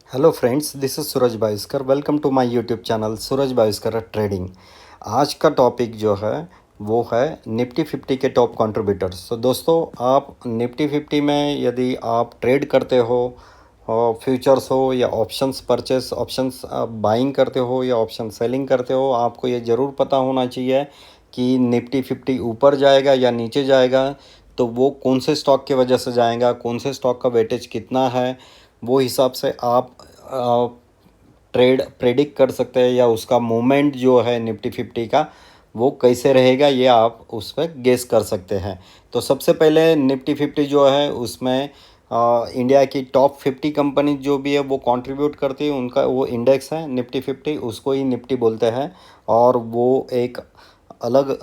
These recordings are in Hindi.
Hello friends, this is Suraj Bhaskar. Welcome to my YouTube channel Suraj Bhaskar trading. आज का टॉपिक जो है वो है निफ्टी 50 के टॉप कंट्रीब्यूटर्स। तो दोस्तों, आप निफ्टी 50 में यदि आप ट्रेड करते हो, फ्यूचर्स हो या ऑप्शंस परचेस, ऑप्शंस बाइंग करते हो या ऑप्शन सेलिंग करते हो, आपको ये ज़रूर पता होना चाहिए कि निफ्टी 50 ऊपर जाएगा या नीचे जाएगा। तो वो कौन से स्टॉक की वजह से जाएगा, कौन से स्टॉक का वेटेज कितना है, वो हिसाब से आप ट्रेड प्रेडिक्ट कर सकते हैं, या उसका मूवमेंट जो है निफ्टी 50 का वो कैसे रहेगा ये आप उस पर गेस कर सकते हैं। तो सबसे पहले निफ्टी 50 जो है उसमें इंडिया की टॉप 50 कंपनी जो भी है वो कंट्रीब्यूट करती है, उनका वो इंडेक्स है निफ्टी 50, उसको ही निफ्टी बोलते हैं। और वो एक अलग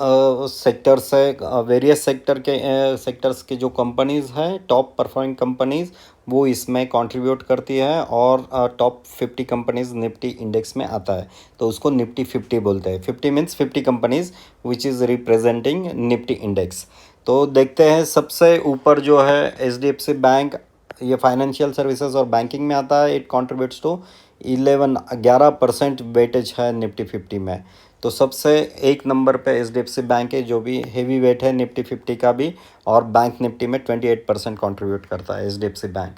सेक्टर से वेरियस सेक्टर्स के जो कंपनीज़ हैं, टॉप परफॉर्मिंग कंपनीज़, वो इसमें कंट्रीब्यूट करती है और टॉप 50 कंपनीज़ निफ्टी इंडेक्स में आता है, तो उसको निफ्टी 50 बोलते हैं। 50 means 50 companies which is representing Nifty index. तो देखते हैं, सबसे ऊपर जो है एचडीएफसी बैंक, ये फाइनेंशियल सर्विसेज और बैंकिंग में आता है। इट कंट्रीब्यूट्स टू 11% वेटेज है निफ्टी 50 में। तो सबसे एक नंबर पे एचडीएफसी बैंक है, जो भी हेवी वेट है निफ्टी 50 का भी, और बैंक निफ्टी में 28% कंट्रीब्यूट करता है HDFC bank.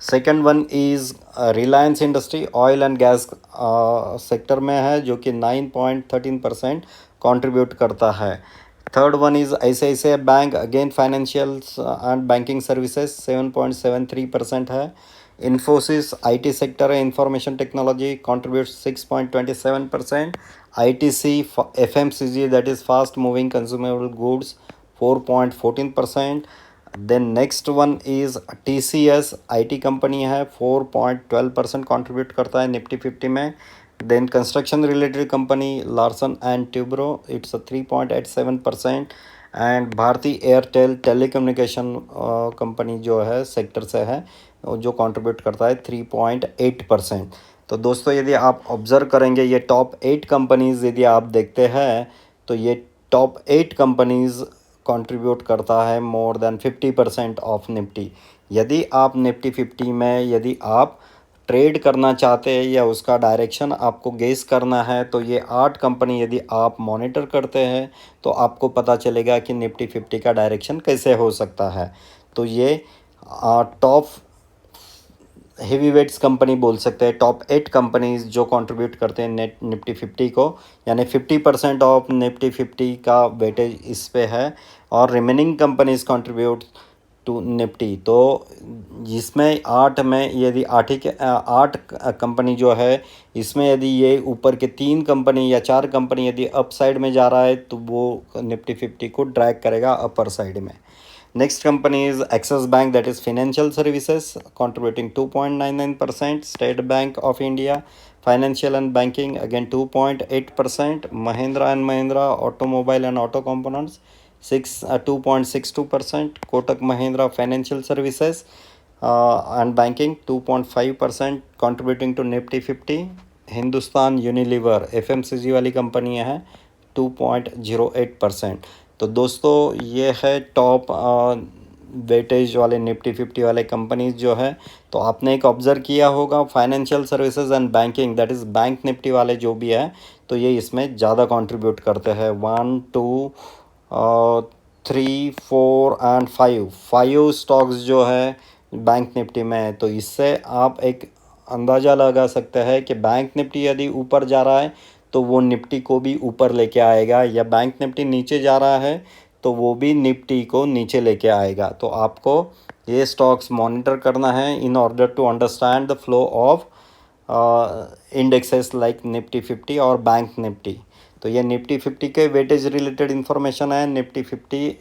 Second one is Reliance industry, oil and gas sector में है, जो कि 9.13% कंट्रीब्यूट करता है। Third one is ICICI bank, again financials and banking services, 7.73% है। इन्फोसिस आईटी सेक्टर है, information technology, contributes 6.27%. ITC FMCG, that is fast moving consumable goods, 4.14%. Then next one is TCS, IT company है, 4.12% कंट्रीब्यूट करता है निफ्टी 50 में। Then construction related company Larsen and Toubro, it's 3.87%। And Bharti Airtel telecommunication company जो है सेक्टर से है, जो कंट्रीब्यूट करता है 3.8%। तो दोस्तों, यदि आप ऑब्ज़र्व करेंगे ये टॉप 8 कंपनीज़ यदि आप देखते हैं, तो ये टॉप 8 कंपनीज़ कंट्रीब्यूट करता है मोर देन 50% ऑफ निफ्टी। यदि आप निफ्टी 50 में यदि आप ट्रेड करना चाहते हैं या उसका डायरेक्शन आपको गेस करना है, तो ये 8 कंपनी यदि आप मॉनिटर करते हैं तो आपको पता चलेगा कि निफ्टी 50 का डायरेक्शन कैसे हो सकता है। तो ये टॉप हेवी वेट्स कंपनी बोल सकते हैं, टॉप 8 कंपनीज जो कंट्रीब्यूट करते हैं नेट निफ्टी 50 को, यानी 50% ऑफ निफ्टी 50 का वेटेज इस पे है। और remaining companies contribute to Nifty. तो जिसमें 8 में यदि 8 कंपनी जो है, इसमें यदि ये ऊपर के 3 कंपनी या 4 कंपनी यदि अप साइड में जा रहा है, तो वो निफ्टी 50 को ड्रैग करेगा अपर साइड में। Next company is Axis Bank, that is financial services, contributing 2.99%. State Bank of India, financial and banking, again 2.8%. Mahindra and Mahindra, automobile and auto components, 2.62%. Kotak Mahindra, financial services and banking, 2.5%, contributing to Nifty 50. Hindustan Unilever FMCG वाली कंपनी है, 2.08%। तो दोस्तों, ये है टॉप वेटेज वाले निफ्टी 50 वाले कंपनीज जो है। तो आपने एक ऑब्ज़र्व किया होगा, financial services and banking, that is bank Nifty वाले जो भी है, तो ये इसमें ज़्यादा कंट्रीब्यूट करते हैं। 1 2 3 4 एंड 5 स्टॉक्स जो है बैंक निफ्टी में है। तो इससे आप एक अंदाज़ा लगा सकते हैं कि बैंक निफ्टी यदि ऊपर जा रहा है तो वो निफ्टी को भी ऊपर लेके आएगा, या बैंक निफ्टी नीचे जा रहा है तो वो भी निफ्टी को नीचे लेके आएगा। तो आपको ये स्टॉक्स मॉनिटर करना है in order to understand the flow of indexes like Nifty 50 और बैंक निफ्टी। तो ये निफ्टी 50 के वेटेज रिलेटेड इन्फॉर्मेशन है। निफ्टी 50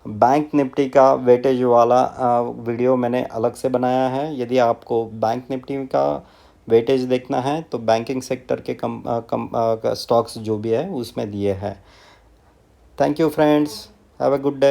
बैंक निफ्टी का वेटेज वाला वीडियो मैंने अलग से बनाया है। यदि आपको बैंक निफ्टी का वेटेज देखना है तो बैंकिंग सेक्टर के स्टॉक्स जो भी है उसमें दिए हैं। Thank you friends, have a good day.